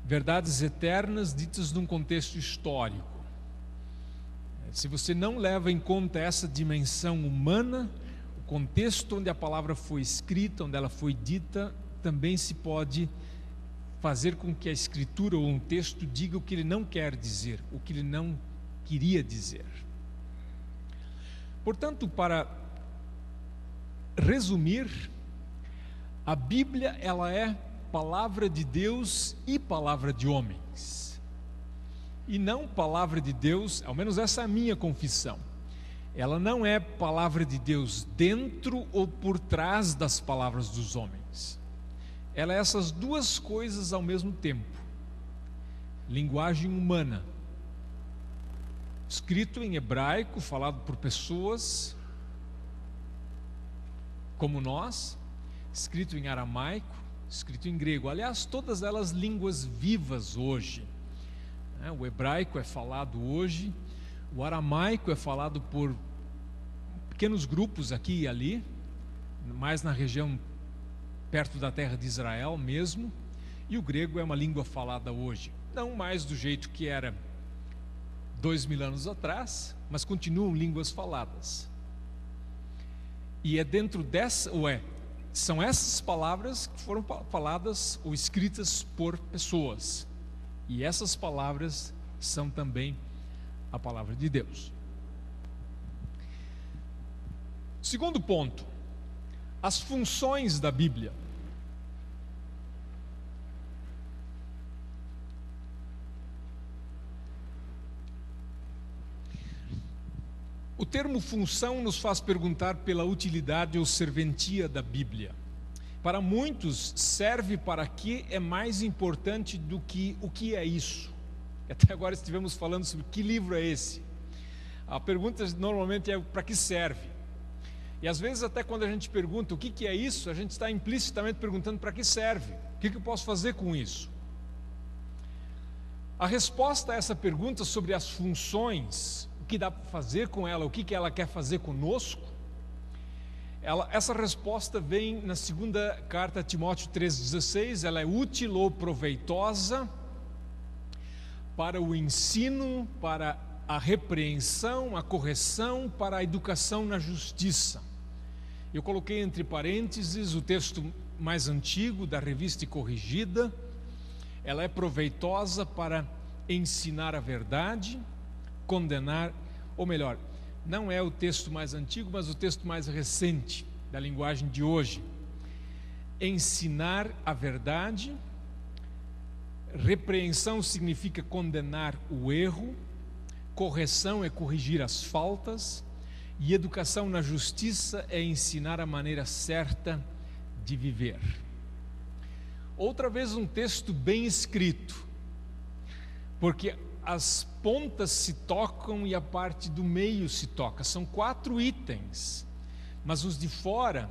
Verdades eternas ditas num contexto histórico. Se você não leva em conta essa dimensão humana, o contexto onde a palavra foi escrita, onde ela foi dita, também se pode fazer com que a escritura ou um texto diga o que ele não quer dizer, o que ele não queria dizer. Portanto, para resumir, a Bíblia, ela é palavra de Deus e palavra de homens. E não palavra de Deus, ao menos essa é a minha confissão. Ela não é palavra de Deus dentro ou por trás das palavras dos homens. Ela é essas duas coisas ao mesmo tempo. Linguagem humana, escrito em hebraico, falado por pessoas como nós, escrito em aramaico, escrito em grego. Aliás, todas elas línguas vivas hoje. O hebraico é falado hoje, o aramaico é falado por pequenos grupos aqui e ali, mais na região perto da terra de Israel mesmo, e o grego é uma língua falada hoje, não mais do jeito que era 2000 anos atrás, mas continuam línguas faladas. E é dentro dessa, são essas palavras que foram faladas ou escritas por pessoas, e essas palavras são também a palavra de Deus. Segundo ponto, as funções da Bíblia. O termo função nos faz perguntar pela utilidade ou serventia da Bíblia. Para muitos, serve para que é mais importante do que o que é isso. Até agora estivemos falando sobre que livro é esse. A pergunta normalmente é para que serve. E às vezes até quando a gente pergunta o que é isso, a gente está implicitamente perguntando para que serve. O que eu posso fazer com isso? A resposta a essa pergunta sobre as funções, o que dá para fazer com ela, o que ela quer fazer conosco, essa resposta vem na segunda carta a Timóteo 3,16. Ela é útil ou proveitosa para o ensino, para a repreensão, a correção, para a educação na justiça. Eu coloquei entre parênteses o texto mais antigo da Revista e Corrigida. Ela é proveitosa para ensinar a verdade, condenar, ou melhor, não é o texto mais antigo, mas o texto mais recente da linguagem de hoje. Ensinar a verdade, repreensão significa condenar o erro, correção é corrigir as faltas, e educação na justiça é ensinar a maneira certa de viver. Outra vez um texto bem escrito, porque as pontas se tocam e a parte do meio se toca. São 4 itens, mas os de fora,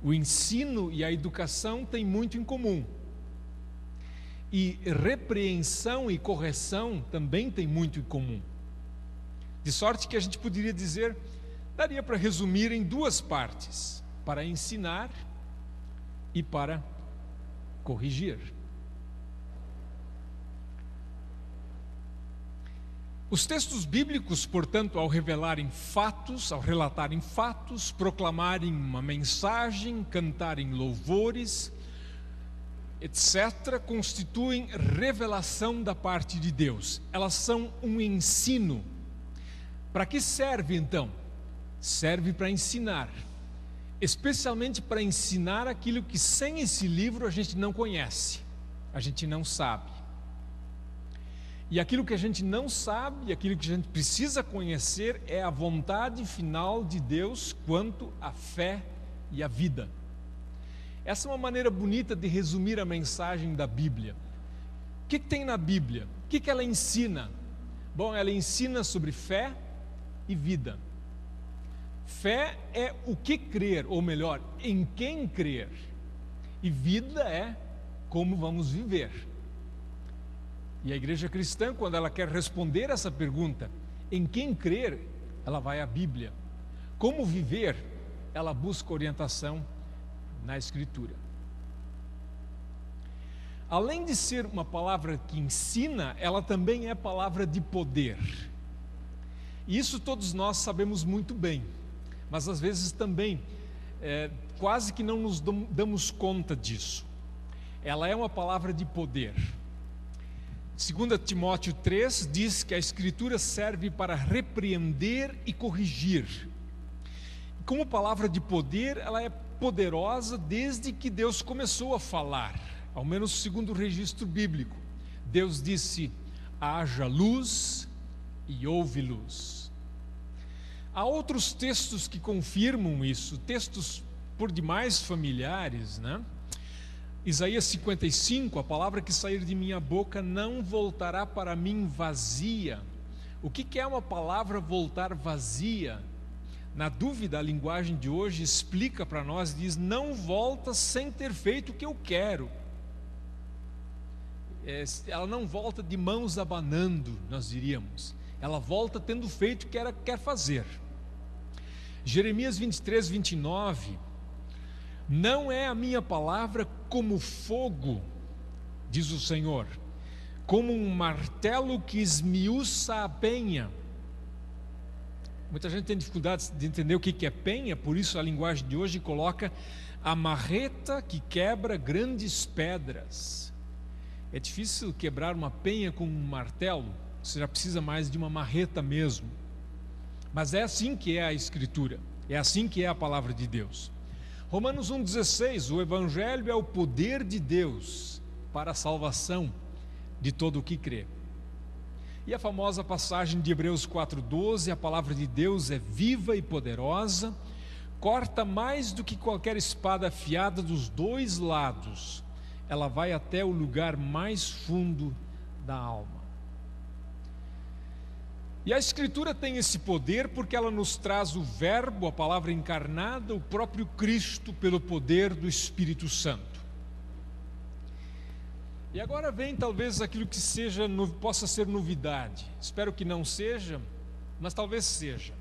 o ensino e a educação têm muito em comum. E repreensão e correção também têm muito em comum. De sorte que a gente poderia dizer, daria para resumir em 2 partes: para ensinar e para corrigir. Os textos bíblicos, portanto, ao revelarem fatos, ao relatarem fatos, proclamarem uma mensagem, cantarem louvores, etc., constituem revelação da parte de Deus. Elas são um ensino. Para que serve então? Serve para ensinar, especialmente para ensinar aquilo que sem esse livro a gente não conhece, a gente não sabe. E aquilo que a gente não sabe, aquilo que a gente precisa conhecer é a vontade final de Deus quanto à fé e à vida. Essa é uma maneira bonita de resumir a mensagem da Bíblia. O que tem na Bíblia? O que ela ensina? Bom, ela ensina sobre fé e vida. Fé é o que crer, ou melhor, em quem crer. E vida é como vamos viver. E a igreja cristã, quando ela quer responder essa pergunta, em quem crer, ela vai à Bíblia. Como viver, ela busca orientação na Escritura. Além de ser uma palavra que ensina, ela também é palavra de poder. E isso todos nós sabemos muito bem, mas às vezes também quase que não nos damos conta disso. Ela é uma palavra de poder. 2 Timóteo 3 diz que a Escritura serve para repreender e corrigir. Como palavra de poder, ela é poderosa desde que Deus começou a falar, ao menos segundo o registro bíblico. Deus disse: haja luz e houve luz. Há outros textos que confirmam isso, textos por demais familiares, né? Isaías 55, a palavra que sair de minha boca não voltará para mim vazia. O que é uma palavra voltar vazia? Na dúvida, a linguagem de hoje explica para nós, diz: não volta sem ter feito o que eu quero. Ela não volta de mãos abanando, nós diríamos. Ela volta tendo feito o que ela quer fazer. Jeremias 23, 29. Não é a minha palavra como fogo, diz o Senhor, como um martelo que esmiuça a penha. Muita gente tem dificuldade de entender o que é penha, por isso a linguagem de hoje coloca a marreta que quebra grandes pedras. É difícil quebrar uma penha com um martelo, você já precisa mais de uma marreta mesmo. Mas é assim que é a Escritura, é assim que é a palavra de Deus. Romanos 1,16, o Evangelho é o poder de Deus para a salvação de todo o que crê. E a famosa passagem de Hebreus 4,12, a palavra de Deus é viva e poderosa, corta mais do que qualquer espada afiada dos dois lados, ela vai até o lugar mais fundo da alma. E a Escritura tem esse poder porque ela nos traz o Verbo, a palavra encarnada, o próprio Cristo, pelo poder do Espírito Santo. E agora vem talvez aquilo que possa ser novidade. Espero que não seja, mas talvez seja.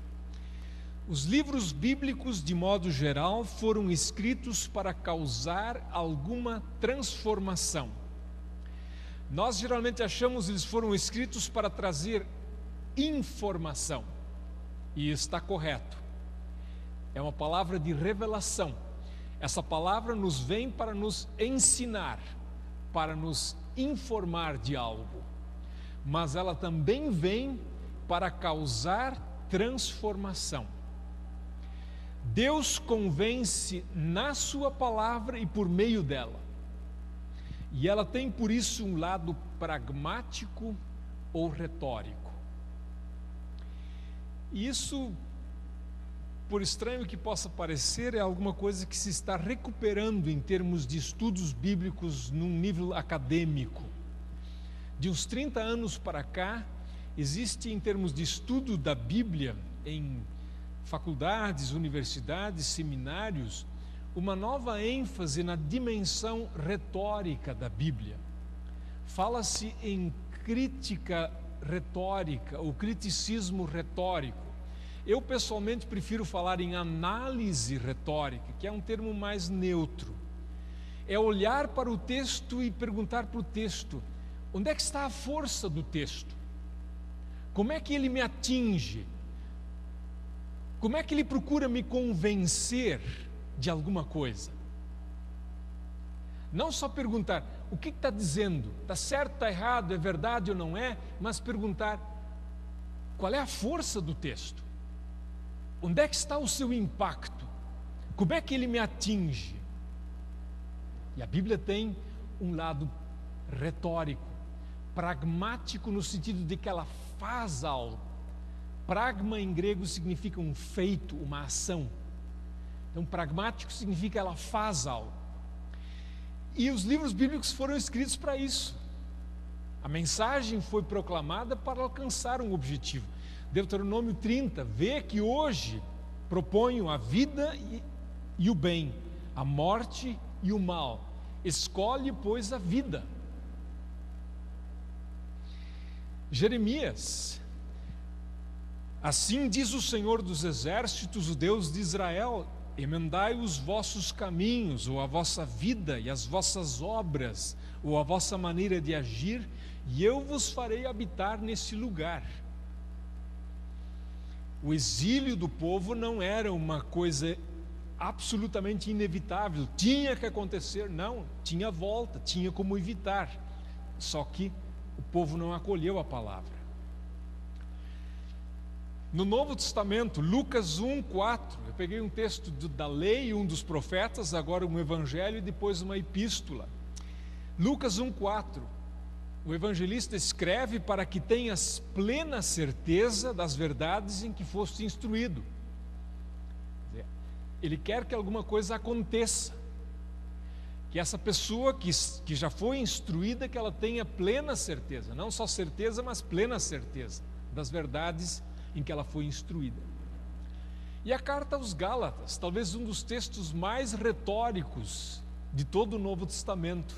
Os livros bíblicos, de modo geral, foram escritos para causar alguma transformação. Nós geralmente achamos que eles foram escritos para trazer informação, e está correto. É uma palavra de revelação. Essa palavra nos vem para nos ensinar, para nos informar de algo, mas ela também vem para causar transformação. Deus convence na sua palavra e por meio dela, e ela tem por isso um lado pragmático ou retórico. E isso, por estranho que possa parecer, é alguma coisa que se está recuperando em termos de estudos bíblicos num nível acadêmico. De uns 30 anos para cá, existe em termos de estudo da Bíblia, em faculdades, universidades, seminários, uma nova ênfase na dimensão retórica da Bíblia. Fala-se em crítica retórica, ou criticismo retórico. Eu pessoalmente prefiro falar em análise retórica, que é um termo mais neutro. É olhar para o texto e perguntar para o texto: onde é que está a força do texto? Como é que ele me atinge? Como é que ele procura me convencer de alguma coisa? Não só perguntar o que está dizendo, está certo, está errado, é verdade ou não é, mas perguntar qual é a força do texto, onde é que está o seu impacto, como é que ele me atinge. E a Bíblia tem um lado retórico, pragmático, no sentido de que ela faz algo. Pragma em grego significa um feito, uma ação. Então pragmático significa ela faz algo. E os livros bíblicos foram escritos para isso. A mensagem foi proclamada para alcançar um objetivo. Deuteronômio 30, vê que hoje proponho a vida e o bem, a morte e o mal. Escolhe, pois, a vida. Jeremias: assim diz o Senhor dos Exércitos, o Deus de Israel: emendai os vossos caminhos, ou a vossa vida e as vossas obras, ou a vossa maneira de agir, e eu vos farei habitar nesse lugar. O exílio do povo não era uma coisa absolutamente inevitável, tinha que acontecer. Não, tinha volta, tinha como evitar. Só que o povo não acolheu a palavra. No Novo Testamento, Lucas 1:4, eu peguei um texto da lei, um dos profetas, agora um evangelho e depois uma epístola. Lucas 1:4, o evangelista escreve para que tenhas plena certeza das verdades em que foste instruído. Ele quer que alguma coisa aconteça, que essa pessoa que já foi instruída, que ela tenha plena certeza, não só certeza, mas plena certeza das verdades em que ela foi instruída. E a carta aos Gálatas, talvez um dos textos mais retóricos de todo o Novo Testamento.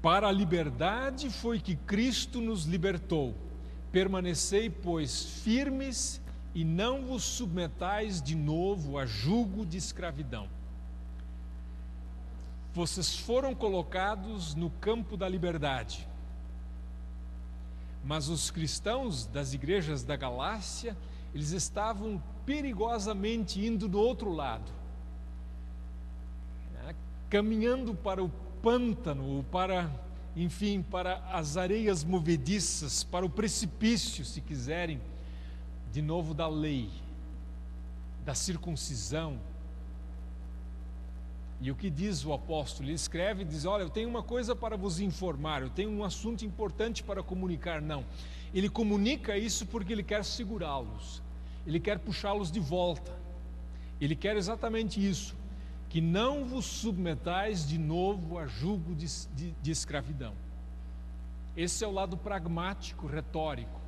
Para a liberdade foi que Cristo nos libertou. Permanecei, pois, firmes e não vos submetais de novo a jugo de escravidão. Vocês foram colocados no campo da liberdade. Mas os cristãos das igrejas da Galácia, eles estavam perigosamente indo do outro lado, caminhando para o pântano, para as areias movediças, para o precipício, se quiserem, de novo da lei, da circuncisão. E o que diz o apóstolo? Ele escreve e diz: olha, eu tenho uma coisa para vos informar, eu tenho um assunto importante para comunicar. Não, ele comunica isso porque ele quer segurá-los, ele quer puxá-los de volta, ele quer exatamente isso, que não vos submetais de novo a jugo de escravidão. Esse é o lado pragmático, retórico.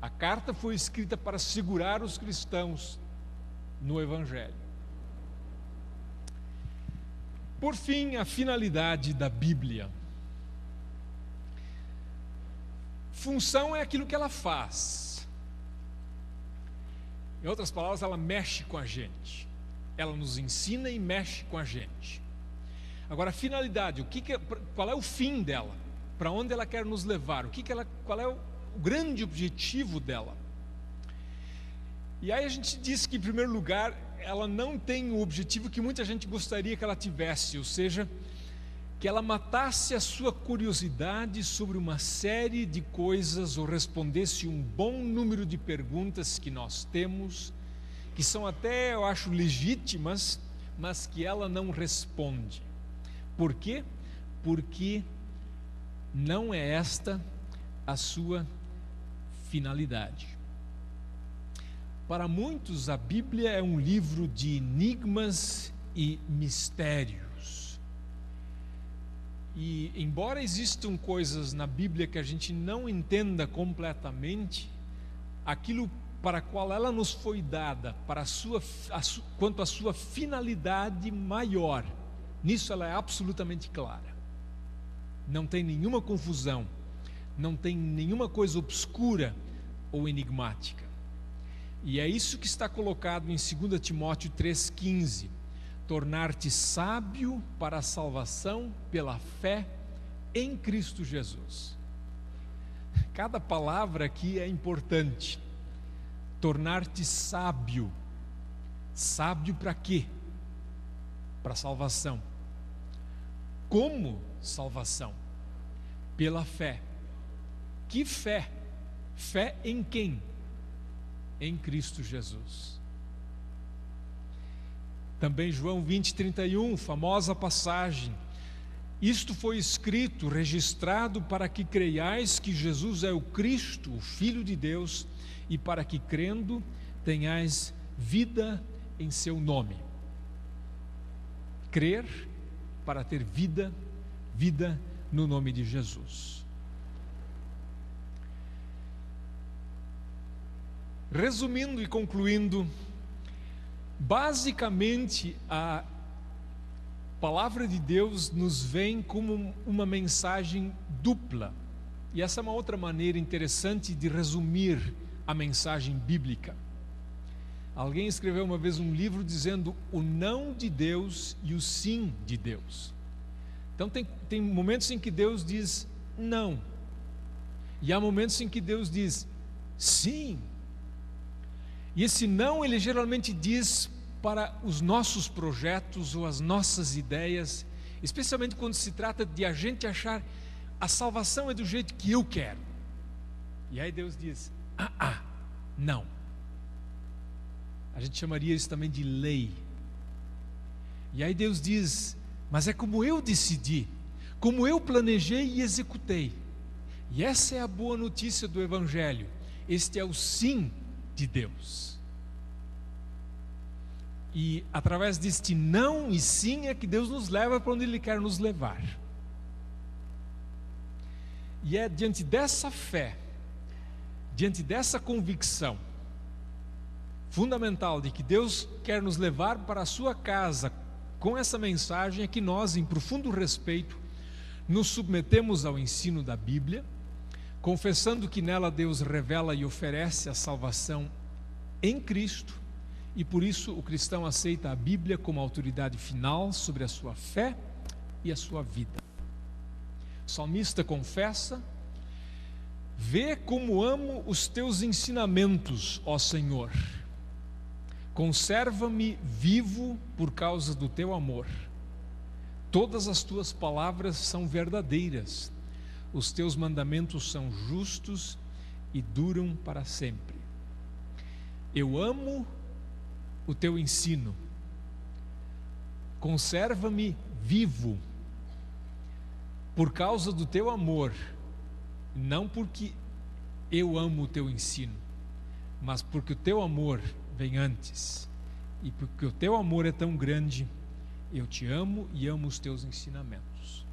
A carta foi escrita para segurar os cristãos no Evangelho. Por fim, a finalidade da Bíblia. Função é aquilo que ela faz. Em outras palavras, ela mexe com a gente. Ela nos ensina e mexe com a gente. Agora, a finalidade, qual é o fim dela? Para onde ela quer nos levar? Qual é o grande objetivo dela? E aí a gente diz que, em primeiro lugar, ela não tem o objetivo que muita gente gostaria que ela tivesse, ou seja, que ela matasse a sua curiosidade sobre uma série de coisas ou respondesse um bom número de perguntas que nós temos, que são até, eu acho, legítimas, mas que ela não responde. Por quê? Porque não é esta a sua finalidade. Para muitos, a Bíblia é um livro de enigmas e mistérios. E, embora existam coisas na Bíblia que a gente não entenda completamente, aquilo para qual ela nos foi dada, quanto à sua finalidade maior, nisso ela é absolutamente clara. Não tem nenhuma confusão, não tem nenhuma coisa obscura ou enigmática. E é isso que está colocado em 2 Timóteo 3,15: tornar-te sábio para a salvação pela fé em Cristo Jesus. Cada palavra aqui é importante. Tornar-te sábio. Sábio para quê? Para salvação. Como salvação? Pela fé. Que fé? Fé em quem? Em Cristo Jesus. Também João 20:31, famosa passagem: isto foi escrito, registrado, para que creiais que Jesus é o Cristo, o Filho de Deus, e para que, crendo, tenhais vida em seu nome. Crer para ter vida no nome de Jesus. Resumindo e concluindo, basicamente a palavra de Deus nos vem como uma mensagem dupla. E essa é uma outra maneira interessante de resumir a mensagem bíblica. Alguém escreveu uma vez um livro dizendo o não de Deus e o sim de Deus. Então tem momentos em que Deus diz não, e há momentos em que Deus diz sim. E esse não, ele geralmente diz para os nossos projetos ou as nossas ideias, especialmente quando se trata de a gente achar a salvação é do jeito que eu quero. E aí Deus diz: não. A gente chamaria isso também de lei. E aí Deus diz: mas é como eu decidi, como eu planejei e executei. E essa é a boa notícia do Evangelho. Este é o sim de Deus. E através deste não e sim é que Deus nos leva para onde Ele quer nos levar. E é diante dessa fé, diante dessa convicção fundamental de que Deus quer nos levar para a sua casa com essa mensagem, é que nós, em profundo respeito, nos submetemos ao ensino da Bíblia, confessando que nela Deus revela e oferece a salvação em Cristo, e por isso o cristão aceita a Bíblia como autoridade final sobre a sua fé e a sua vida. O salmista confessa: vê como amo os teus ensinamentos, ó Senhor. Conserva-me vivo por causa do teu amor. Todas as tuas palavras são verdadeiras. Os teus mandamentos são justos e duram para sempre. Eu amo o teu ensino. Conserva-me vivo por causa do teu amor, não porque eu amo o teu ensino, mas porque o teu amor vem antes, e porque o teu amor é tão grande, eu te amo e amo os teus ensinamentos.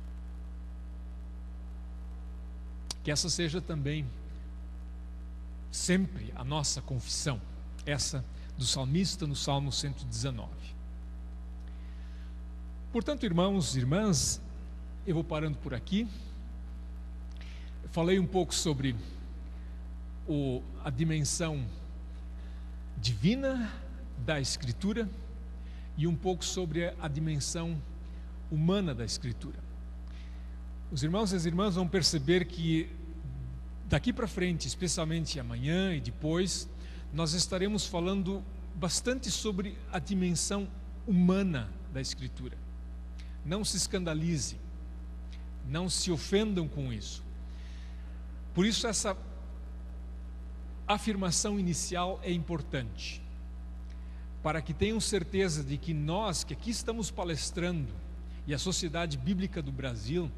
Que essa seja também sempre a nossa confissão, essa do salmista no Salmo 119. Portanto, irmãos e irmãs, eu vou parando por aqui. Eu falei um pouco sobre a dimensão divina da Escritura e um pouco sobre a dimensão humana da Escritura. Os irmãos e as irmãs vão perceber que daqui para frente, especialmente amanhã e depois, nós estaremos falando bastante sobre a dimensão humana da Escritura. Não se escandalize, não se ofendam com isso. Por isso essa afirmação inicial é importante, para que tenham certeza de que nós, que aqui estamos palestrando, e a Sociedade Bíblica do Brasil,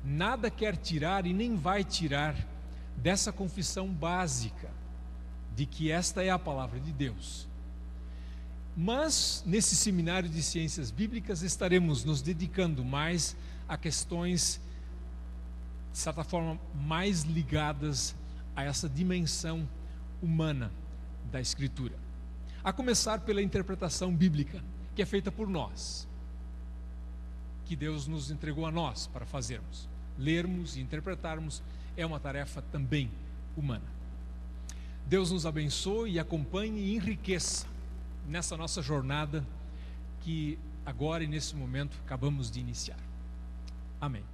nada quer tirar e nem vai tirar dessa confissão básica, de que esta é a palavra de Deus. Mas, nesse seminário de ciências bíblicas, estaremos nos dedicando mais a questões, de certa forma, mais ligadas a essa dimensão humana da Escritura. A começar pela interpretação bíblica, que é feita por nós, que Deus nos entregou a nós para fazermos. Lermos e interpretarmos é uma tarefa também humana. Deus nos abençoe e acompanhe e enriqueça nessa nossa jornada que agora e nesse momento acabamos de iniciar. Amém.